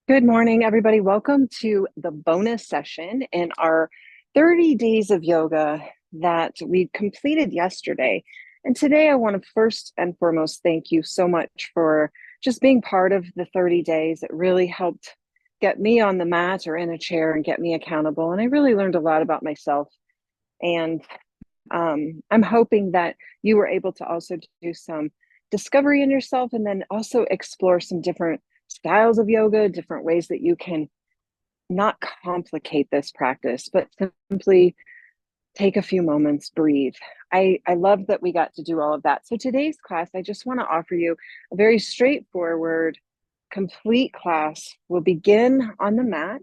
Good morning, everybody. Welcome to the bonus session in our 30 days of yoga that we completed yesterday. And today, I want to first and foremost thank you so much for just being part of the 30 days. It really helped get me on the mat or in a chair and get me accountable. And I really learned a lot about myself. And I'm hoping that you were able to also do some discovery in yourself and then also explore some different styles of yoga, different ways that you can not complicate this practice, but simply take a few moments, breathe. I love that we got to do all of that. So today's class, I just want to offer you a very straightforward, complete class. We'll begin on the mat.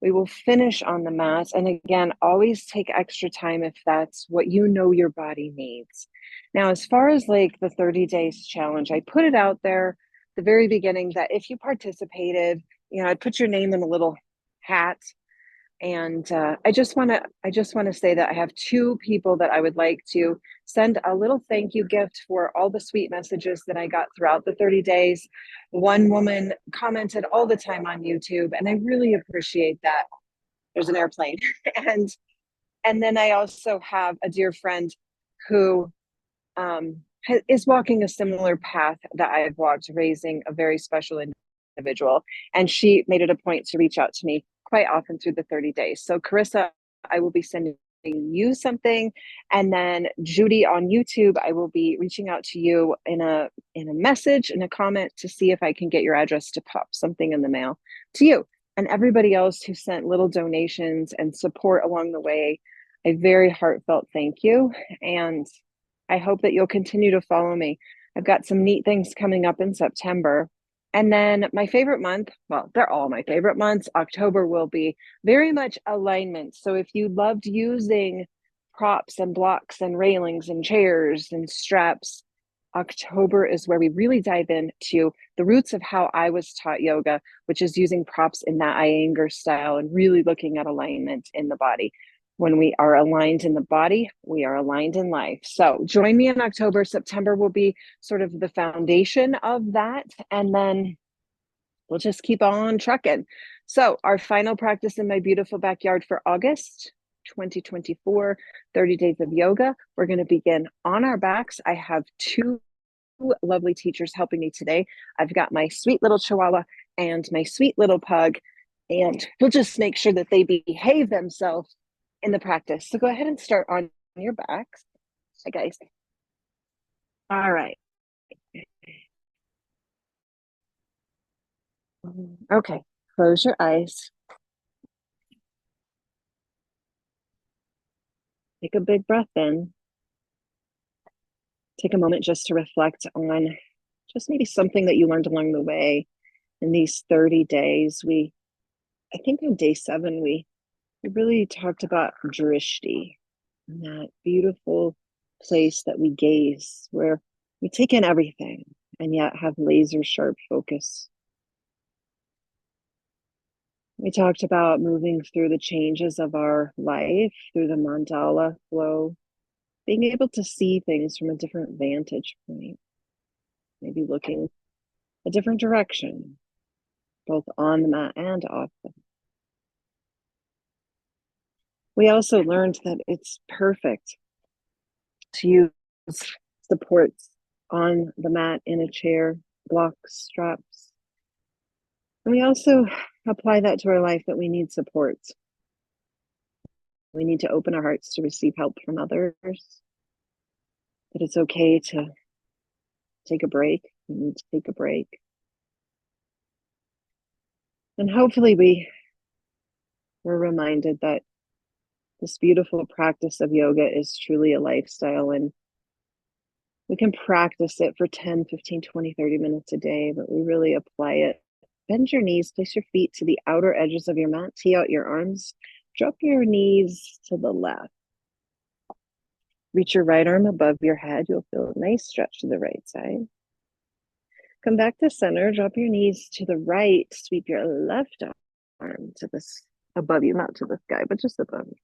We will finish on the mat. And again, always take extra time if that's what you know your body needs. Now, as far as like the 30 days challenge, I put it out there at the very beginning that if you participated, I'd put your name in a little hat, and I just want to say that I have two people that I would like to send a little thank you gift for all the sweet messages that I got throughout the 30 days. One woman commented all the time on YouTube, and I really appreciate that. There's an airplane. and and then I also have a dear friend who is walking a similar path that I've walked, raising a very special individual. And she made it a point to reach out to me quite often through the 30 days. So, Carissa, I will be sending you something, and then Judy on YouTube, I will be reaching out to you in a message, in a comment, to see if I can get your address to pop something in the mail to you. And everybody else who sent little donations and support along the way, a very heartfelt thank you. And I hope that you'll continue to follow me. I've got some neat things coming up in September. And then my favorite month, well, they're all my favorite months. October will be very much alignment. So if you loved using props and blocks and railings and chairs and straps, October is where we really dive into the roots of how I was taught yoga, which is using props in that Iyengar style and really looking at alignment in the body. When we are aligned in the body, we are aligned in life. So join me in October. September will be sort of the foundation of that. And then we'll just keep on trucking. So our final practice in my beautiful backyard for August 2024, 30 days of yoga. We're going to begin on our backs. I have two lovely teachers helping me today. I've got my sweet little Chihuahua and my sweet little pug, and we'll just make sure that they behave themselves in the practice. So go ahead and start on your backs. Hi, guys. All right. Okay. Close your eyes. Take a big breath in. Take a moment just to reflect on just maybe something that you learned along the way in these 30 days. I think on day 7, we really talked about drishti, that beautiful place that we gaze, where we take in everything and yet have laser sharp focus. We talked about moving through the changes of our life, through the mandala flow, being able to see things from a different vantage point, maybe looking a different direction, both on the mat and off the mat. We also learned that it's perfect to use supports on the mat, in a chair, blocks, straps. And we also apply that to our life, that we need supports. We need to open our hearts to receive help from others. That it's okay to take a break. We need to take a break. And hopefully we're reminded that this beautiful practice of yoga is truly a lifestyle, and we can practice it for 10, 15, 20, 30 minutes a day, but we really apply it. Bend your knees, place your feet to the outer edges of your mat, tee out your arms, drop your knees to the left. Reach your right arm above your head. You'll feel a nice stretch to the right side. Come back to center, drop your knees to the right, sweep your left arm to this above you, not to the sky, but just above you.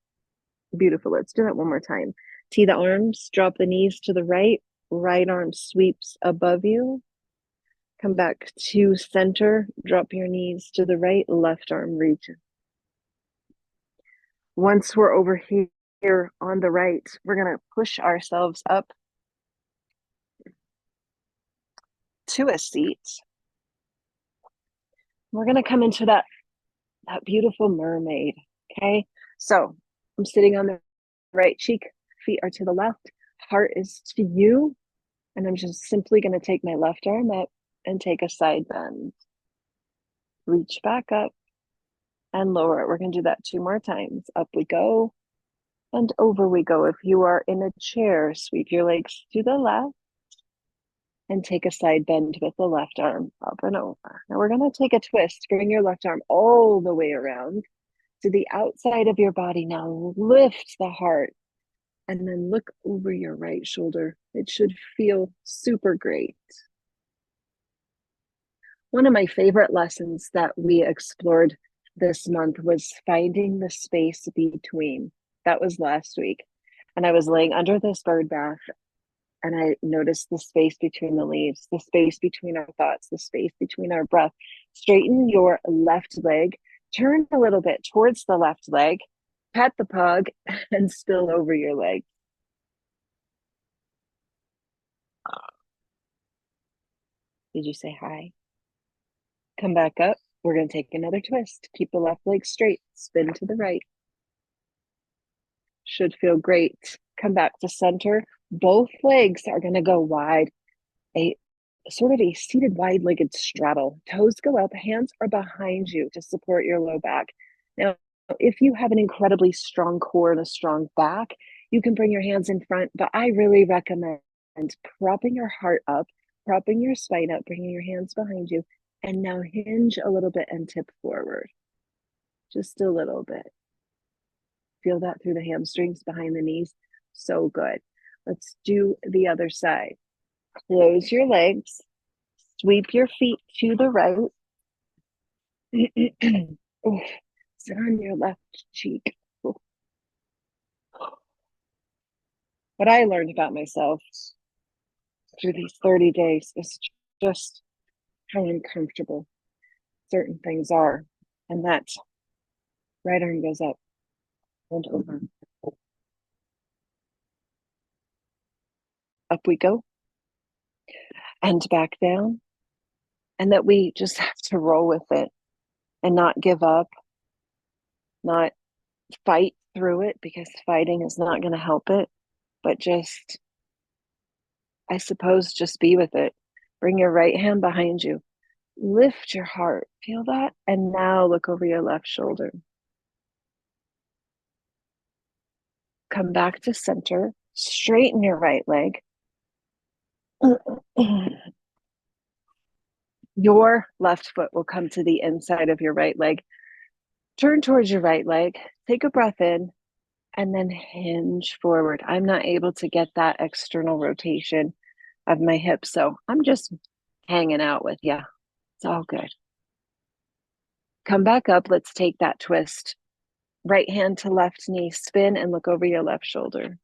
Beautiful. Let's do that one more time. Tee the arms, drop the knees to the right, right arm sweeps above you. Come back to center, drop your knees to the right, left arm reaches. Once we're over here on the right, we're gonna push ourselves up to a seat. We're gonna come into that beautiful mermaid, okay? So I'm sitting on the right cheek, feet are to the left, heart is to you, and I'm just simply gonna take my left arm up and take a side bend. Reach back up and lower it. We're gonna do that 2 more times. Up we go and over we go. If you are in a chair, sweep your legs to the left and take a side bend with the left arm up and over. Now we're gonna take a twist. Bring your left arm all the way around to the outside of your body. Now lift the heart and then look over your right shoulder. It should feel super great. One of my favorite lessons that we explored this month was finding the space between. That was last week. And I was laying under this bird bath and I noticed the space between the leaves, the space between our thoughts, the space between our breath. Straighten your left leg, turn a little bit towards the left leg, pat the pug, and spill over your leg. Did you say hi? Come back up. We're going to take another twist. Keep the left leg straight. Spin to the right. Should feel great. Come back to center. Both legs are going to go wide. A sort of a seated wide-legged straddle. Toes go up. Hands are behind you to support your low back. Now, if you have an incredibly strong core and a strong back, you can bring your hands in front, but I really recommend propping your heart up, propping your spine up, bringing your hands behind you, and now hinge a little bit and tip forward. Just a little bit. Feel that through the hamstrings behind the knees. So good. Let's do the other side. Close your legs. Sweep your feet to the right. Sit on your left cheek. What I learned about myself through these 30 days is just how uncomfortable certain things are. And that right arm goes up and over. Up we go. And back down. And that we just have to roll with it and not give up, not fight through it, because fighting is not going to help it, but just, I suppose, just be with it. Bring your right hand behind you. Lift your heart. Feel that? And now look over your left shoulder. Come back to center. Straighten your right leg. Your left foot will come to the inside of your right leg. Turn towards your right leg. Take a breath in and then hinge forward. I'm not able to get that external rotation of my hips, so I'm just hanging out with you. It's all good. Come back up. Let's take that twist. Right hand to left knee, spin and look over your left shoulder.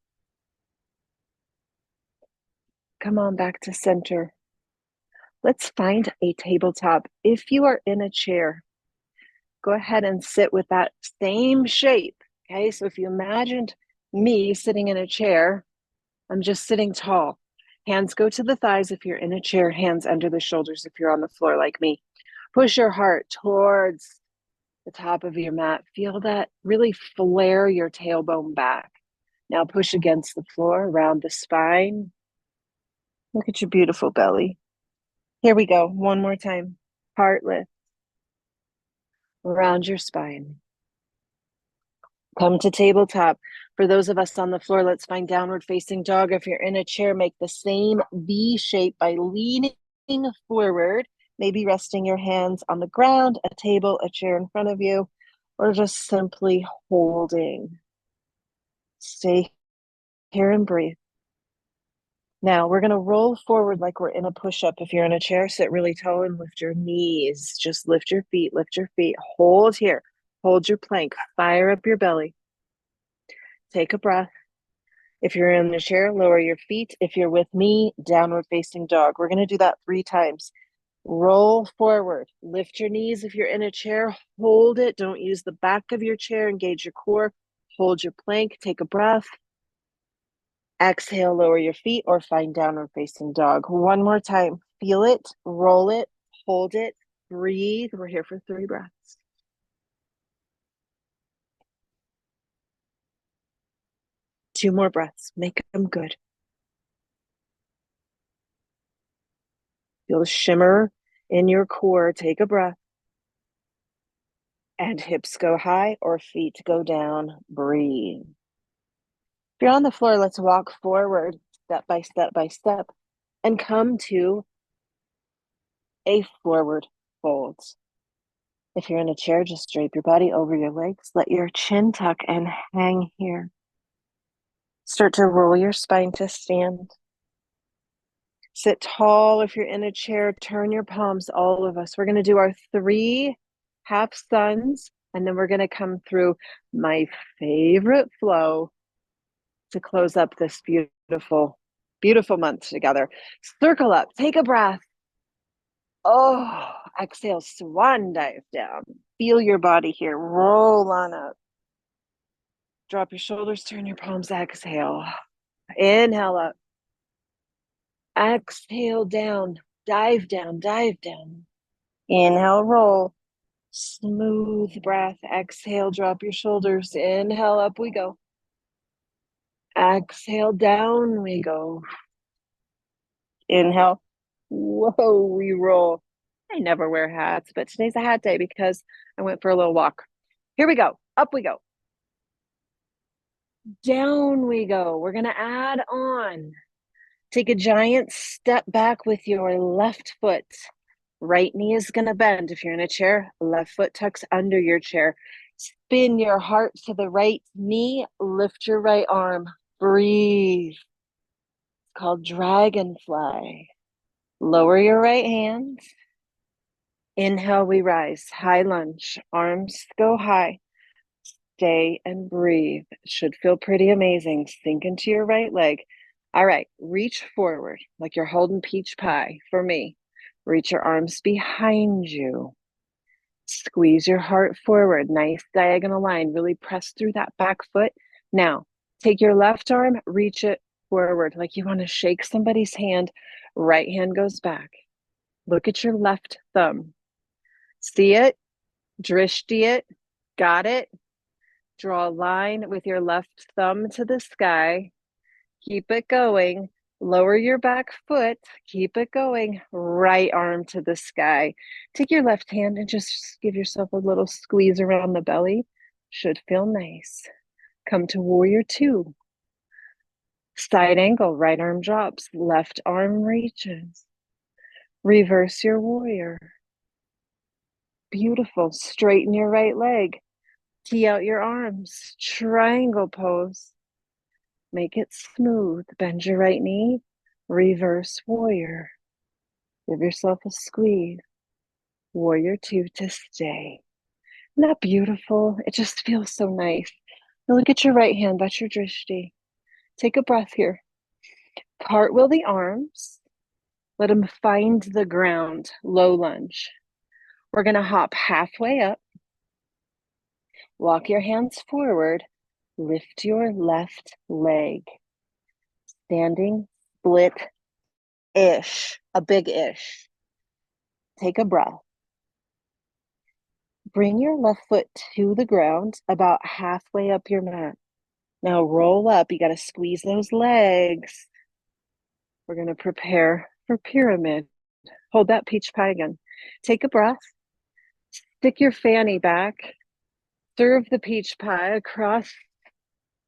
Come on back to center. Let's find a tabletop. If you are in a chair, go ahead and sit with that same shape. Okay, so if you imagined me sitting in a chair, I'm just sitting tall. Hands go to the thighs if you're in a chair, hands under the shoulders if you're on the floor like me. Push your heart towards the top of your mat. Feel that. Really flare your tailbone back. Now push against the floor, around the spine. Look at your beautiful belly. Here we go. One more time. Heart lift. Around your spine. Come to tabletop. For those of us on the floor, let's find downward facing dog. If you're in a chair, make the same V shape by leaning forward, maybe resting your hands on the ground, a table, a chair in front of you, or just simply holding. Stay here and breathe. Now we're going to roll forward like we're in a push-up. If you're in a chair, sit really tall and lift your knees. Just lift your feet, hold here. Hold your plank, fire up your belly. Take a breath. If you're in the chair, lower your feet. If you're with me, downward facing dog. We're going to do that 3 times. Roll forward. Lift your knees if you're in a chair. Hold it. Don't use the back of your chair. Engage your core. Hold your plank. Take a breath. Exhale, lower your feet or find downward facing dog. One more time. Feel it. Roll it. Hold it. Breathe. We're here for 3 breaths. Two more breaths. Make them good. Feel the shimmer in your core. Take a breath. And hips go high or feet go down. Breathe. If you're on the floor, let's walk forward step by step by step and come to a forward fold. If you're in a chair, just drape your body over your legs. Let your chin tuck and hang here. Start to roll your spine to stand. Sit tall if you're in a chair. Turn your palms, all of us. We're going to do our 3 half suns, and then we're going to come through my favorite flow to close up this beautiful, beautiful month together. Circle up, take a breath. Oh, exhale, swan dive down. Feel your body here. Roll on up. Drop your shoulders, turn your palms, exhale. Inhale up. Exhale down, dive down, dive down. Inhale, roll. Smooth breath. Exhale, drop your shoulders. Inhale, up we go. Exhale, down we go. Inhale. Whoa, we roll. I never wear hats, but today's a hat day because I went for a little walk. Here we go. Up we go. Down we go. We're going to add on. Take a giant step back with your left foot. Right knee is going to bend. If you're in a chair, left foot tucks under your chair. Spin your heart to the right knee. Lift your right arm. Breathe. It's called dragonfly. Lower your right hand. Inhale, we rise. High lunge. Arms go high. Stay and breathe. It should feel pretty amazing. Sink into your right leg. All right, reach forward like you're holding peach pie for me. Reach your arms behind you. Squeeze your heart forward. Nice diagonal line. Really press through that back foot. Now, take your left arm, reach it forward like you want to shake somebody's hand. Right hand goes back. Look at your left thumb. See it? Drishti it? Got it? Draw a line with your left thumb to the sky. Keep it going. Lower your back foot. Keep it going. Right arm to the sky. Take your left hand and just give yourself a little squeeze around the belly. Should feel nice. Come to warrior 2. Side angle, right arm drops, left arm reaches. Reverse your warrior. Beautiful. Straighten your right leg. Tee out your arms. Triangle pose. Make it smooth. Bend your right knee. Reverse warrior. Give yourself a squeeze. Warrior 2 to stay. Isn't that beautiful? It just feels so nice. Now look at your right hand. That's your drishti. Take a breath here. Cartwheel the arms. Let them find the ground. Low lunge. We're going to hop halfway up. Walk your hands forward. Lift your left leg. Standing split-ish, a big-ish. Take a breath. Bring your left foot to the ground about halfway up your mat. Now roll up. You got to squeeze those legs. We're going to prepare for pyramid. Hold that peach pie again. Take a breath. Stick your fanny back. Serve the peach pie across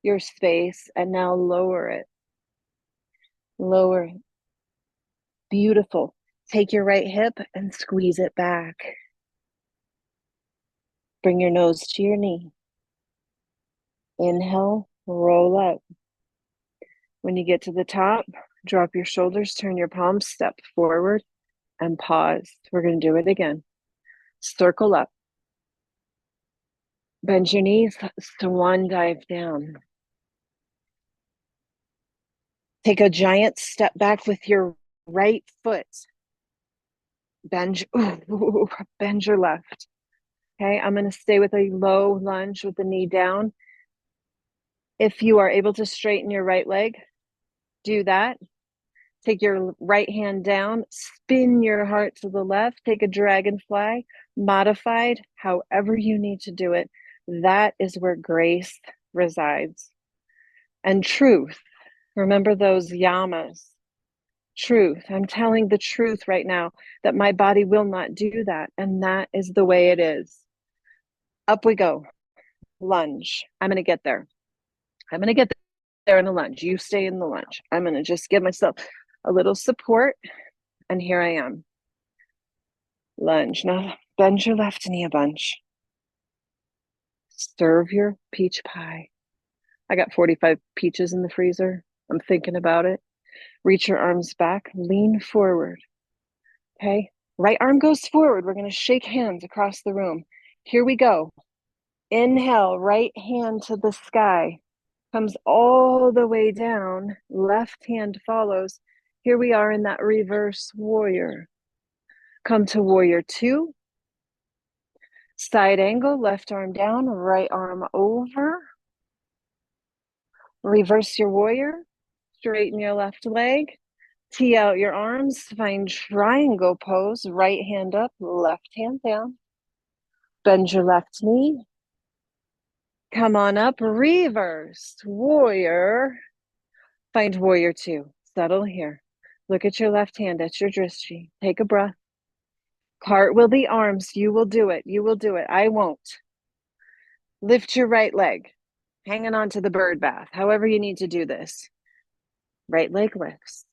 your space and now lower it. Lower it. Beautiful. Take your right hip and squeeze it back. Bring your nose to your knee. Inhale, roll up. When you get to the top, drop your shoulders, turn your palms, step forward, and pause. We're going to do it again. Circle up. Bend your knees, swan dive down. Take a giant step back with your right foot. Bend, ooh, bend your left. Okay, I'm going to stay with a low lunge with the knee down. If you are able to straighten your right leg, do that. Take your right hand down, spin your heart to the left, take a dragonfly, modified, however you need to do it. That is where grace resides. And truth, remember those yamas. Truth, I'm telling the truth right now that my body will not do that. And that is the way it is. Up we go. Lunge. I'm going to get there. I'm going to get there in a lunge. You stay in the lunge. I'm going to just give myself a little support. And here I am. Lunge. Now bend your left knee a bunch. Serve your peach pie. I got 45 peaches in the freezer. I'm thinking about it. Reach your arms back. Lean forward. Okay. Right arm goes forward. We're going to shake hands across the room. Here we go. Inhale, right hand to the sky. Comes all the way down. Left hand follows. Here we are in that reverse warrior. Come to warrior two. Side angle, left arm down, right arm over. Reverse your warrior. Straighten your left leg. Tee out your arms. Find triangle pose. Right hand up, left hand down. Bend your left knee. Come on up. Reverse warrior. Find warrior two. Settle here. Look at your left hand at your drishti. Take a breath. Cartwheel the arms. You will do it. You will do it. I won't. Lift your right leg. Hanging on to the bird bath. However you need to do this. Right leg lifts.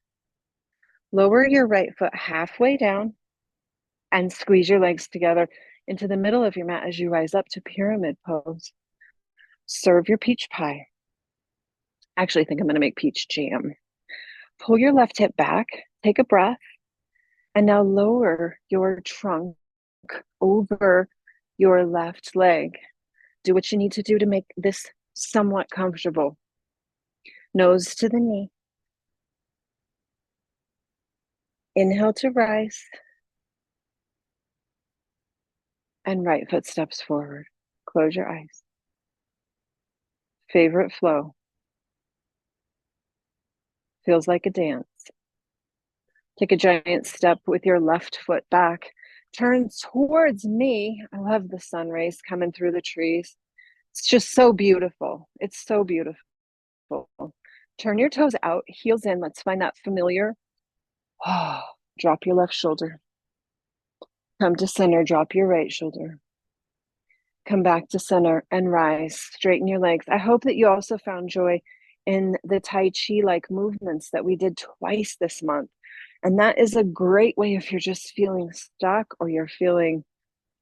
Lower your right foot halfway down and squeeze your legs together into the middle of your mat as you rise up to pyramid pose. Serve your peach pie. Actually, I think I'm going to make peach jam. Pull your left hip back. Take a breath. And now lower your trunk over your left leg. Do what you need to do to make this somewhat comfortable. Nose to the knee. Inhale to rise. And right foot steps forward. Close your eyes. Favorite flow. Feels like a dance. Take a giant step with your left foot back. Turn towards me. I love the sun rays coming through the trees. It's just so beautiful. It's so beautiful. Turn your toes out, heels in. Let's find that familiar. Oh, drop your left shoulder. Come to center, drop your right shoulder. Come back to center and rise. Straighten your legs. I hope that you also found joy in the Tai Chi-like movements that we did twice this month. And that is a great way if you're just feeling stuck or you're feeling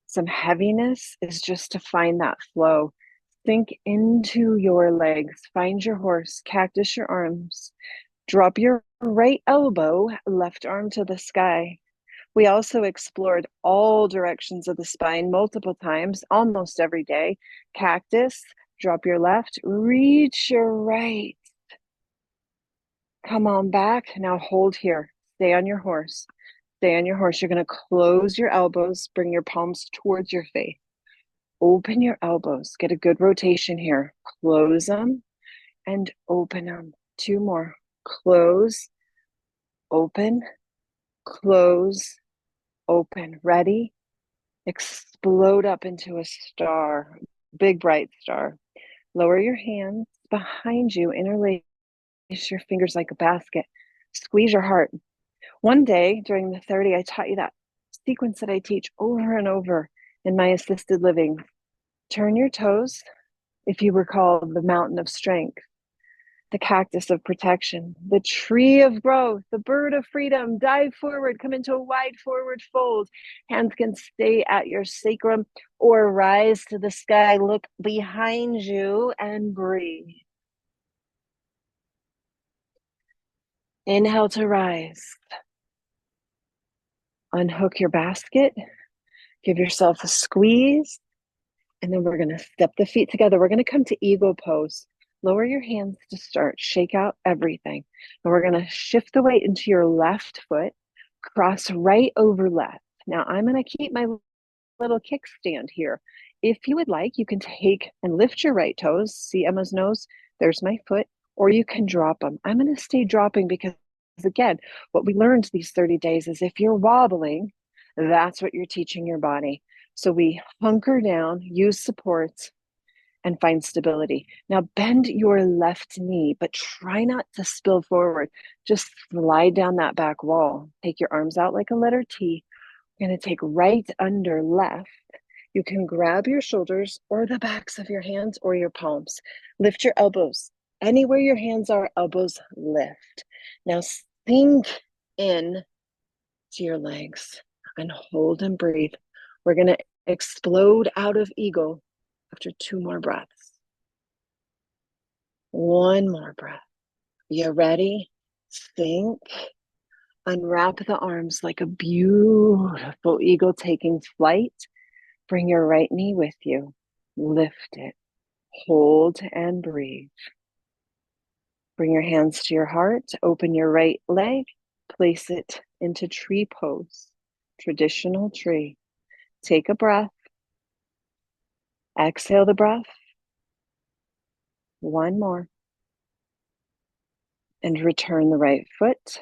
some heaviness, is just to find that flow. Sink into your legs. Find your horse. Cactus your arms. Drop your right elbow, left arm to the sky. We also explored all directions of the spine multiple times, almost every day. Cactus, drop your left, reach your right. Come on back. Now hold here. Stay on your horse. Stay on your horse. You're going to close your elbows, bring your palms towards your face. Open your elbows. Get a good rotation here. Close them and open them. Two more. Close, open, close, open. Ready? Explode up into a star, big bright star. Lower your hands behind you, interlace your fingers like a basket. Squeeze your heart. One day during the 30, I taught you that sequence that I teach over and over in my assisted living. Turn your toes, if you recall, the mountain of strength, the cactus of protection, the tree of growth, the bird of freedom. Dive forward, come into a wide forward fold. Hands can stay at your sacrum or rise to the sky. Look behind you and breathe. Inhale to rise. Unhook your basket. Give yourself a squeeze. And then we're going to step the feet together. We're going to come to eagle pose. Lower your hands to start. Shake out everything. And we're going to shift the weight into your left foot. Cross right over left. Now I'm going to keep my little kickstand here. If you would like, you can take and lift your right toes. See Emma's nose? There's my foot. Or you can drop them. I'm going to stay dropping because, again, what we learned these 30 days is if you're wobbling, that's what you're teaching your body. So we hunker down, use supports, and find stability. Now bend your left knee, but try not to spill forward. Just slide down that back wall. Take your arms out like a letter T. We're going to take right under left. You can grab your shoulders or the backs of your hands or your palms. Lift your elbows. Anywhere your hands are, elbows lift. Now sink in to your legs and hold and breathe. We're going to explode out of eagle after 2 more breaths. 1 more breath. You ready? Sink. Unwrap the arms like a beautiful eagle taking flight. Bring your right knee with you. Lift it. Hold and breathe. Bring your hands to your heart. Open your right leg. Place it into tree pose. Traditional tree. Take a breath. Exhale the breath. 1 more. And return the right foot.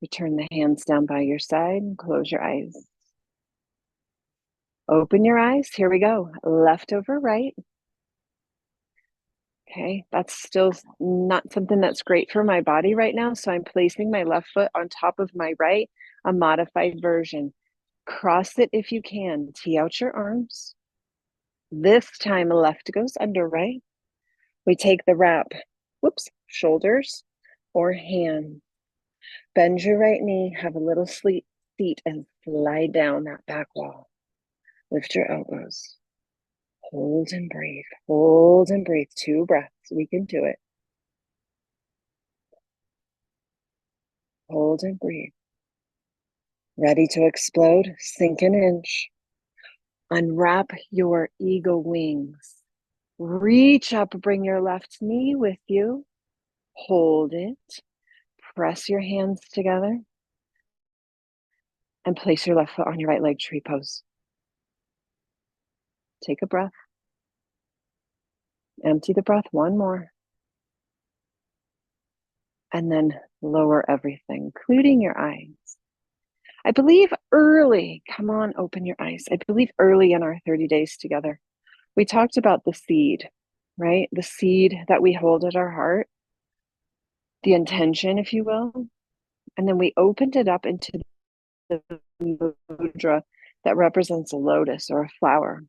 Return the hands down by your side and close your eyes. Open your eyes. Here we go. Left over right. Okay, that's still not something that's great for my body right now. So I'm placing my left foot on top of my right, a modified version. Cross it if you can. Tee out your arms. This time left goes under right. We take the wrap, shoulders or hand. Bend your right knee, have a little seat and slide down that back wall. Lift your elbows. Hold and breathe. Hold and breathe. 2 breaths. We can do it. Hold and breathe. Ready to explode? Sink an inch. Unwrap your eagle wings. Reach up, bring your left knee with you. Hold it. Press your hands together. And place your left foot on your right leg, tree pose. Take a breath. Empty the breath. 1 more. And then lower everything, including your eyes. I believe early, come on, open your eyes. I believe early in our 30 days together, we talked about the seed, right? The seed that we hold at our heart, the intention, if you will. And then we opened it up into the mudra that represents a lotus or a flower.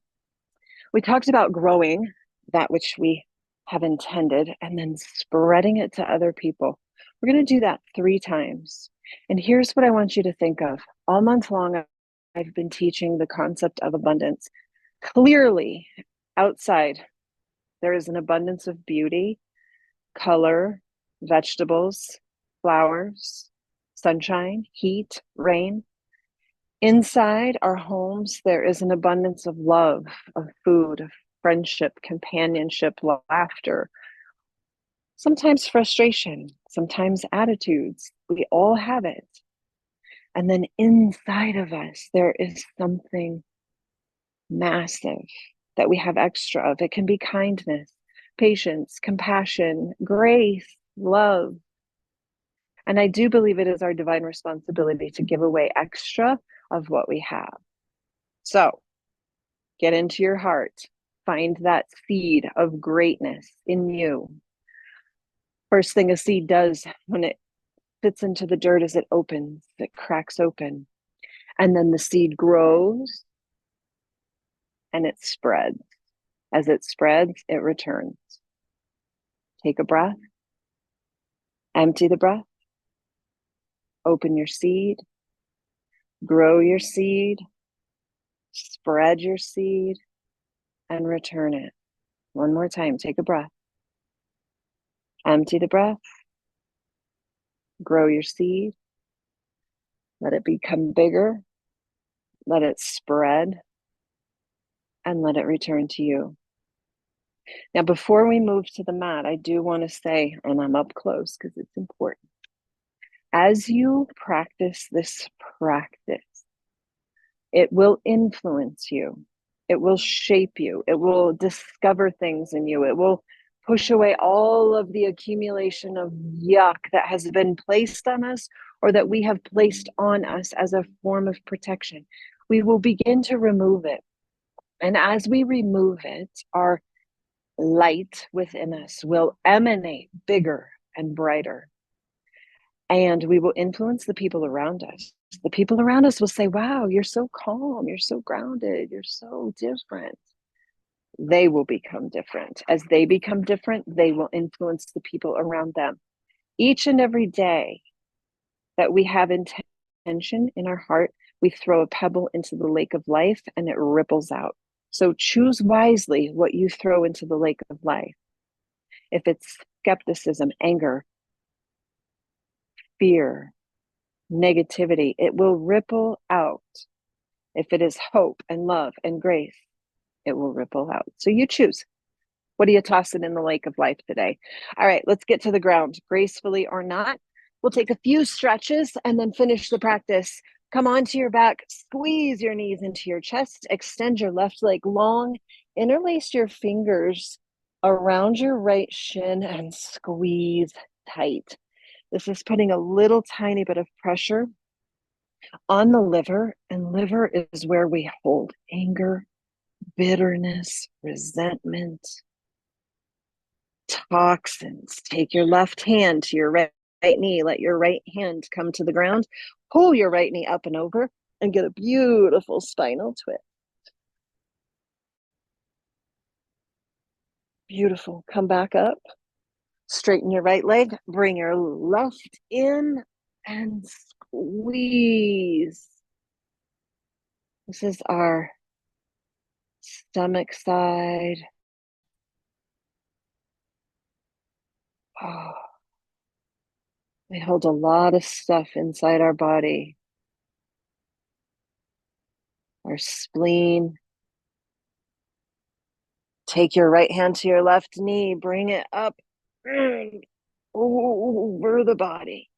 We talked about growing that which we have intended and then spreading it to other people. We're going to do that 3 times. And here's what I want you to think of. All month long, I've been teaching the concept of abundance. Clearly, outside, there is an abundance of beauty, color, vegetables, flowers, sunshine, heat, rain. Inside our homes, there is an abundance of love, of food, of friendship, companionship, laughter, sometimes frustration, sometimes attitudes. We all have it. And then inside of us, there is something massive that we have extra of. It can be kindness, patience, compassion, grace, love. And I do believe it is our divine responsibility to give away extra of what we have. So get into your heart, find that seed of greatness in you. First thing a seed does when it fits into the dirt is it opens, it cracks open. And then the seed grows and it spreads. As it spreads, it returns. Take a breath, empty the breath, open your seed, grow your seed, spread your seed, and return it. 1 more time, take a breath. Empty the breath, grow your seed, let it become bigger, let it spread, and let it return to you. Now, before we move to the mat, I do want to say, and I'm up close because it's important, as you practice this practice, It will influence you. It will shape you. It will discover things in you. It will push away all of the accumulation of yuck that has been placed on us or that we have placed on us as a form of protection. We will begin to remove it. And as we remove it, our light within us will emanate bigger and brighter. And we will influence the people around us. The people around us will say, wow, you're so calm, you're so grounded, you're so different. They will become different. As they become different, they will influence the people around them. Each and every day that we have intention in our heart, we throw a pebble into the lake of life and it ripples out. So choose wisely what you throw into the lake of life. If it's skepticism, anger, fear, negativity, it will ripple out. If it is hope and love and grace, it will ripple out. So you choose. What are you tossing in the lake of life today? All right, let's get to the ground, gracefully or not. We'll take a few stretches and then finish the practice. Come onto your back, squeeze your knees into your chest, extend your left leg long, interlace your fingers around your right shin and squeeze tight. This is putting a little tiny bit of pressure on the liver, and liver is where we hold anger, bitterness, resentment, toxins. Take your left hand to your right knee. Let your right hand come to the ground. Pull your right knee up and over and get a beautiful spinal twist. Beautiful. Come back up. Straighten your right leg. Bring your left in and squeeze. This is our stomach side. Oh, we hold a lot of stuff inside our body. Our spleen. Take your right hand to your left knee, bring it up over the body.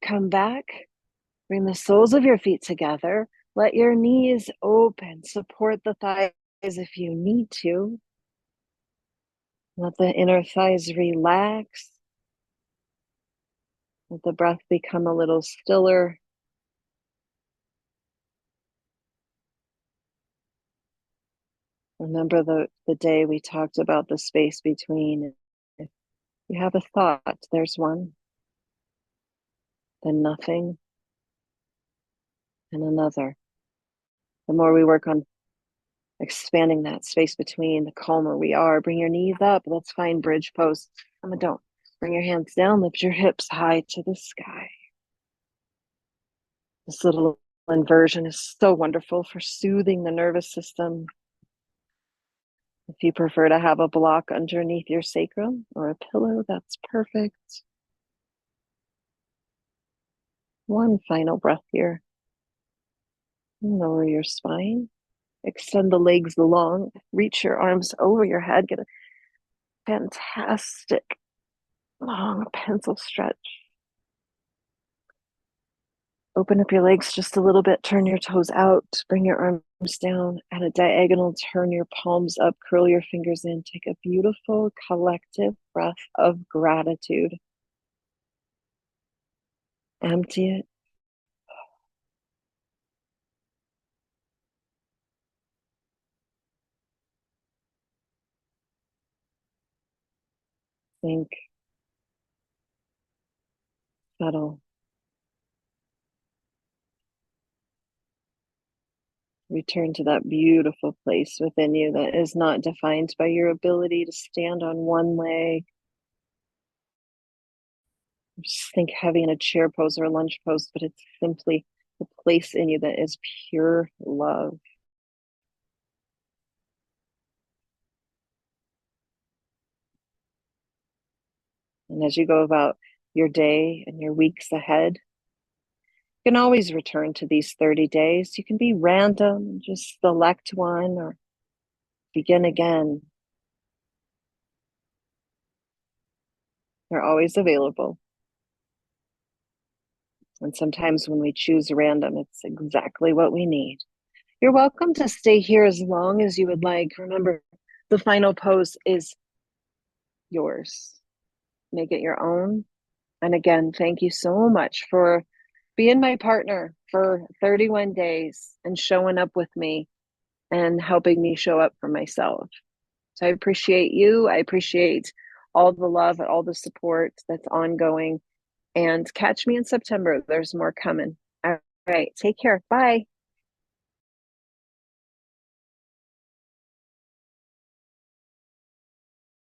Come back, bring the soles of your feet together. Let your knees open, support the thighs if you need to. Let the inner thighs relax. Let the breath become a little stiller. Remember the day we talked about the space between. If you have a thought, there's one, then nothing, and another. The more we work on expanding that space between, the calmer we are. Bring your knees up. Let's find bridge pose. Don't. Bring your hands down, lift your hips high to the sky. This little inversion is so wonderful for soothing the nervous system. If you prefer to have a block underneath your sacrum or a pillow, that's perfect. One final breath here. Lower your spine. Extend the legs long. Reach your arms over your head. Get a fantastic long pencil stretch. Open up your legs just a little bit. Turn your toes out. Bring your arms down at a diagonal. Turn your palms up. Curl your fingers in. Take a beautiful collective breath of gratitude. Empty it. Think. Settle. Return to that beautiful place within you that is not defined by your ability to stand on one leg. Just think heavy in a chair pose or a lunge pose, but it's simply the place in you that is pure love. And as you go about your day and your weeks ahead, you can always return to these 30 days. You can be random, just select one or begin again. They're always available. And sometimes when we choose random, it's exactly what we need. You're welcome to stay here as long as you would like. Remember, the final pose is yours. Make it your own. And again, thank you so much for being my partner for 31 days and showing up with me and helping me show up for myself. So I appreciate you. I appreciate all the love and all the support that's ongoing. And catch me in September. There's more coming. All right. Take care. Bye.